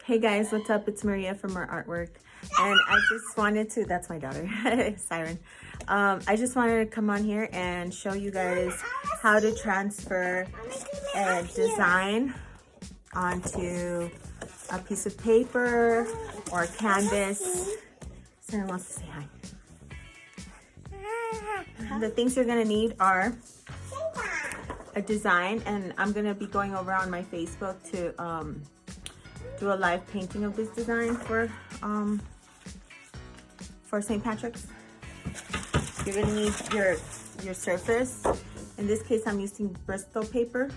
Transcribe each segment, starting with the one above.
Hey guys, what's up? It's Maria from MerArtwork, and I just wanted to, that's my daughter, Siren. I just wanted to come on here and show you guys how to transfer a design onto a piece of paper or canvas. Siren wants to say hi. The things you're gonna need are a design, and I'm gonna be going over on my Facebook to do a live painting of this design for St. Patrick's. You're gonna need your surface. In this case, I'm using Bristol paper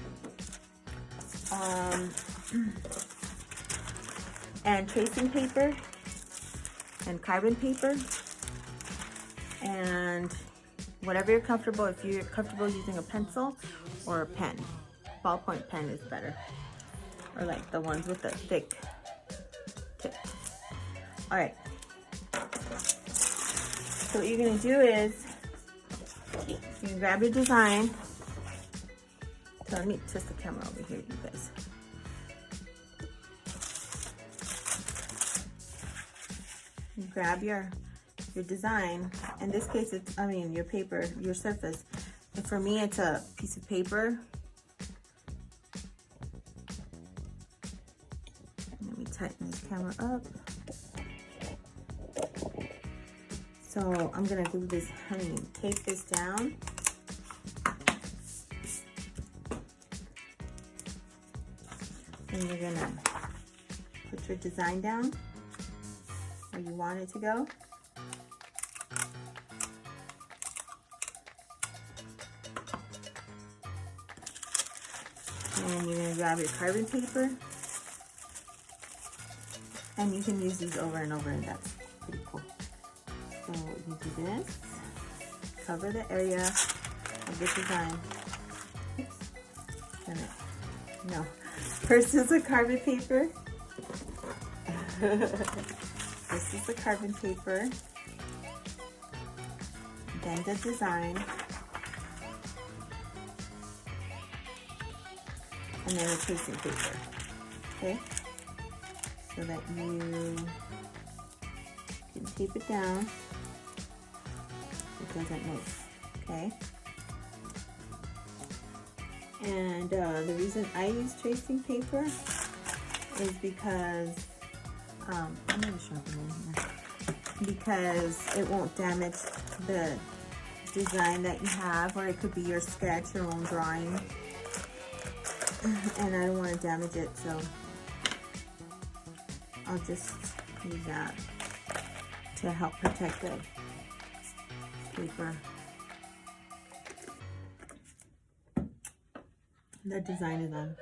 and tracing paper and carbon paper and whatever you're comfortable. If you're comfortable using a pencil or a pen, ballpoint pen is better, or like the ones with the thick tip. All right, so what you're gonna do is you can grab your design. So let me twist the camera over here, you guys. You grab your design. In this case, it's, your paper, your surface. And for me, it's a piece of paper. Let me tighten this camera up. So I'm gonna glue this, tape this down. And you're gonna put your design down where you want it to go. And you're gonna grab your carbon paper, and you can use these over and over, and that's pretty cool. So you do this, cover the area of the design. Oops. No, first is the carbon paper. This is the carbon paper, then the design, and then the tracing paper, okay? So that you can tape it down, it doesn't move, okay? And the reason I use tracing paper is because, I'm gonna sharpen it here, because it won't damage the design that you have, or it could be your sketch, your own drawing. And I don't want to damage it, so I'll just use that to help protect the paper. The design is on.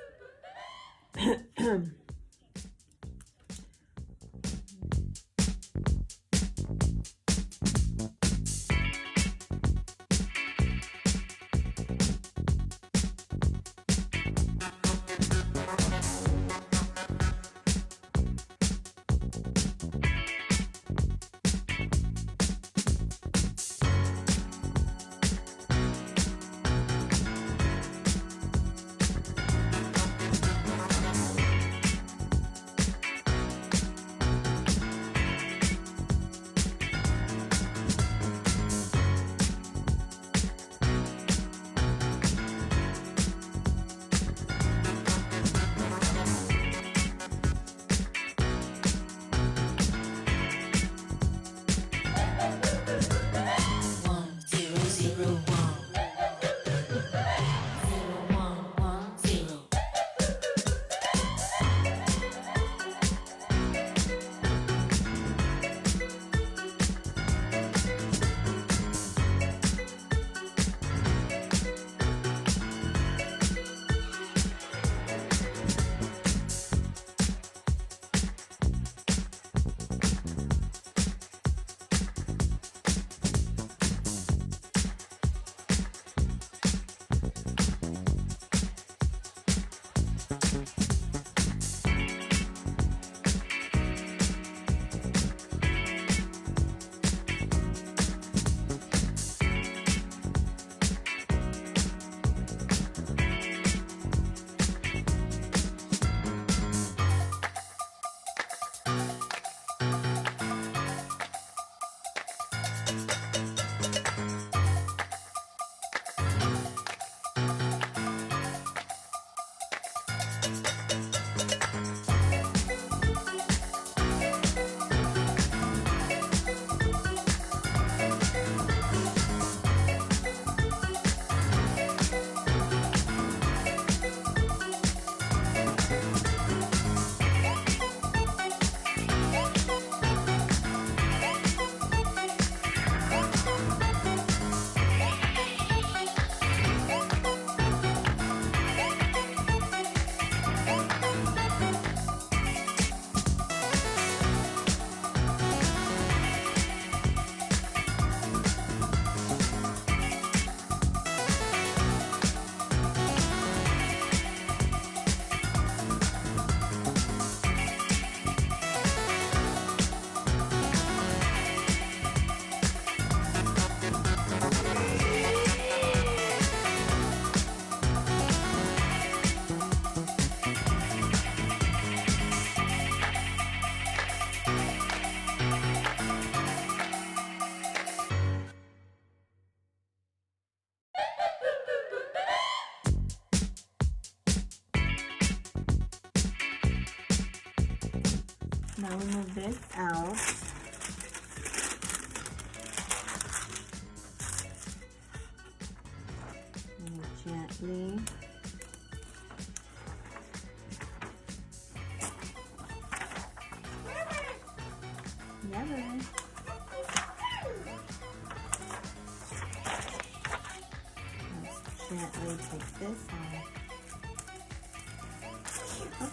Now we move this out. And gently. Never. Let's gently take this off. Oh.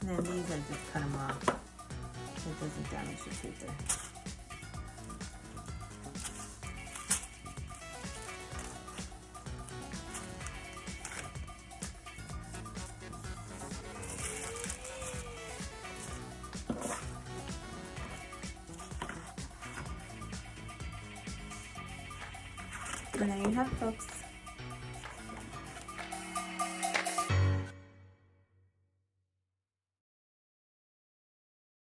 And then these, I just cut them off. It doesn't damage the paper. And there you have it, folks.